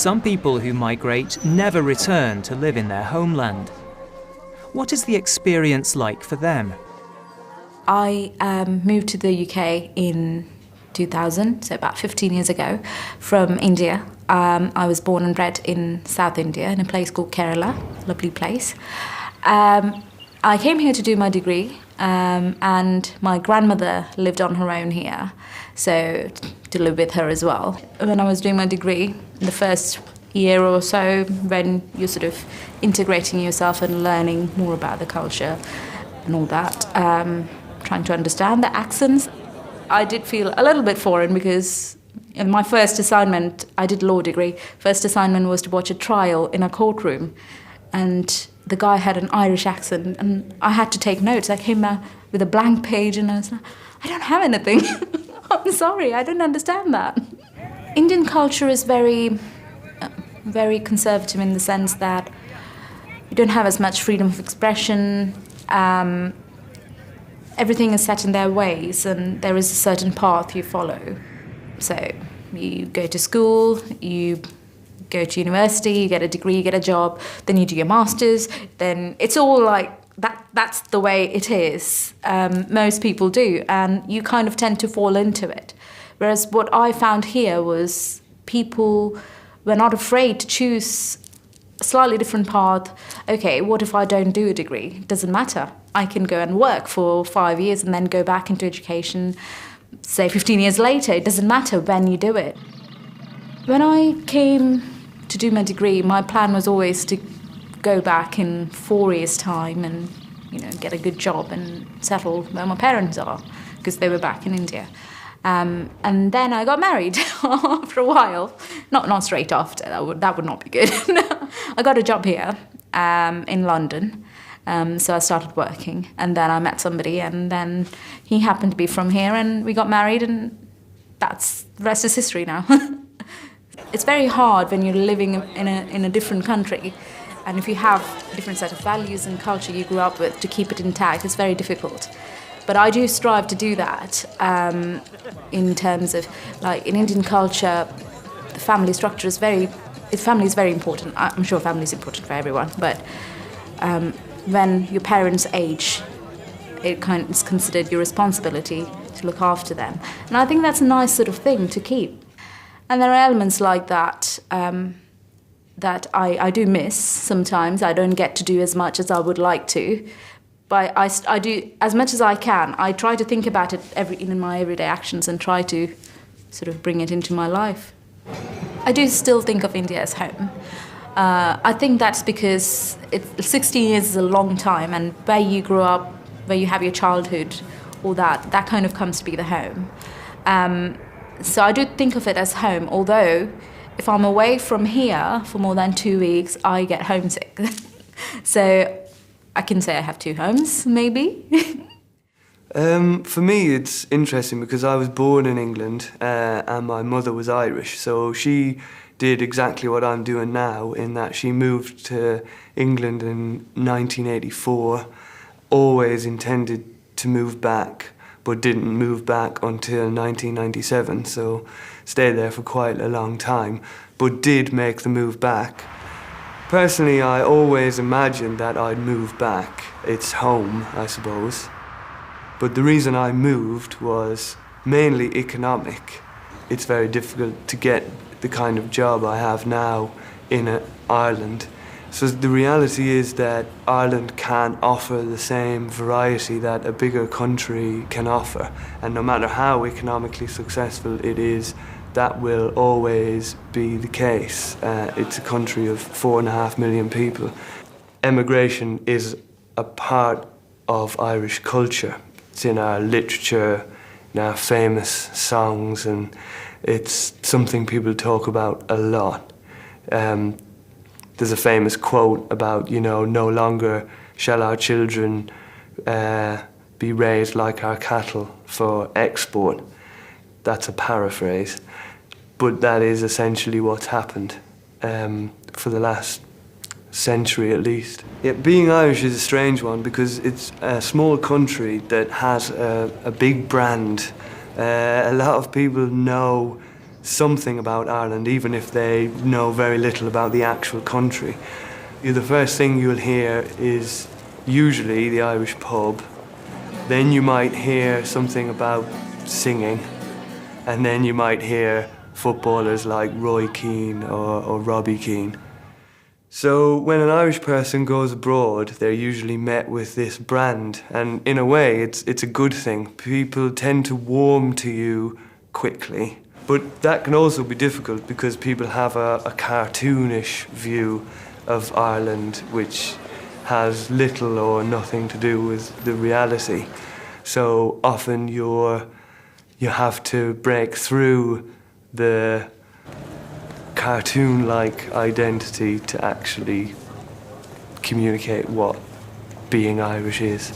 Some people who migrate never return to live in their homeland. What is the experience like for them? I moved to the UK in 2000, so about 15 years ago, from India. I was born and bred in South India in a place called Kerala, lovely place. I came here to do my degree, and my grandmother lived on her own here, so to live with her as well. When I was doing my degree, the first year or so, when you're sort of integrating yourself and learning more about the culture and all that, trying to understand the accents, I did feel a little bit foreign because in my first assignment, I did law degree, first assignment was to watch a trial in a courtroom, and the guy had an Irish accent and I had to take notes. I came out with a blank page and I was like, I don't have anything. I'm sorry, I don't understand that. Indian culture is very conservative in the sense that you don't have as much freedom of expression. Everything is set in their ways and there is a certain path you follow. So you go to school, you go to university, you get a degree, you get a job, then you do your master's, then it's all like that. That's the way it is. Most people do, and you kind of tend to fall into it. Whereas what I found here was people were not afraid to choose a slightly different path. Okay, what if I don't do a degree? It doesn't matter. I can go and work for 5 years and then go back into education, say 15 years later. It doesn't matter when you do it. When I came to do my degree, my plan was always to go back in 4 years' time and, get a good job and settle where my parents are, because they were back in India. And then I got married after a while. Not straight after, that would not be good. I got a job here in London. So I started working, and then I met somebody, and then he happened to be from here, and we got married, and the rest is history now. It's very hard when you're living in a different country, and if you have a different set of values and culture you grew up with, to keep it intact, it's very difficult. But I do strive to do that in terms of, like, in Indian culture, the family structure is family is very important. I'm sure family is important for everyone, but when your parents age, it's considered your responsibility to look after them. And I think that's a nice sort of thing to keep. And there are elements like that that I do miss sometimes. I don't get to do as much as I would like to. But I do as much as I can. I try to think about it in my everyday actions and try to sort of bring it into my life. I do still think of India as home. I think that's because 16 years is a long time, and where you grew up, where you have your childhood, all that kind of comes to be the home. So I do think of it as home, although if I'm away from here for more than 2 weeks, I get homesick. So I can say I have two homes, maybe. For me, it's interesting because I was born in England and my mother was Irish, so she did exactly what I'm doing now, in that she moved to England in 1984, always intended to move back, but didn't move back until 1997, so stayed there for quite a long time, but did make the move back. Personally, I always imagined that I'd move back. It's home, I suppose. But the reason I moved was mainly economic. It's very difficult to get the kind of job I have now in Ireland. So the reality is that Ireland can't offer the same variety that a bigger country can offer. And no matter how economically successful it is, that will always be the case. It's a country of 4.5 million people. Emigration is a part of Irish culture. It's in our literature, in our famous songs, and it's something people talk about a lot. There's a famous quote about, no longer shall our children be raised like our cattle for export. That's a paraphrase, but that is essentially what's happened for the last century at least. Yeah, being Irish is a strange one because it's a small country that has a big brand. A lot of people know something about Ireland, even if they know very little about the actual country. The first thing you'll hear is usually the Irish pub. Then you might hear something about singing, and then you might hear footballers like Roy Keane or Robbie Keane. So when an Irish person goes abroad, they're usually met with this brand, and in a way it's a good thing. People tend to warm to you quickly, but that can also be difficult because people have a cartoonish view of Ireland which has little or nothing to do with the reality. So often you have to break through the cartoon-like identity to actually communicate what being Irish is.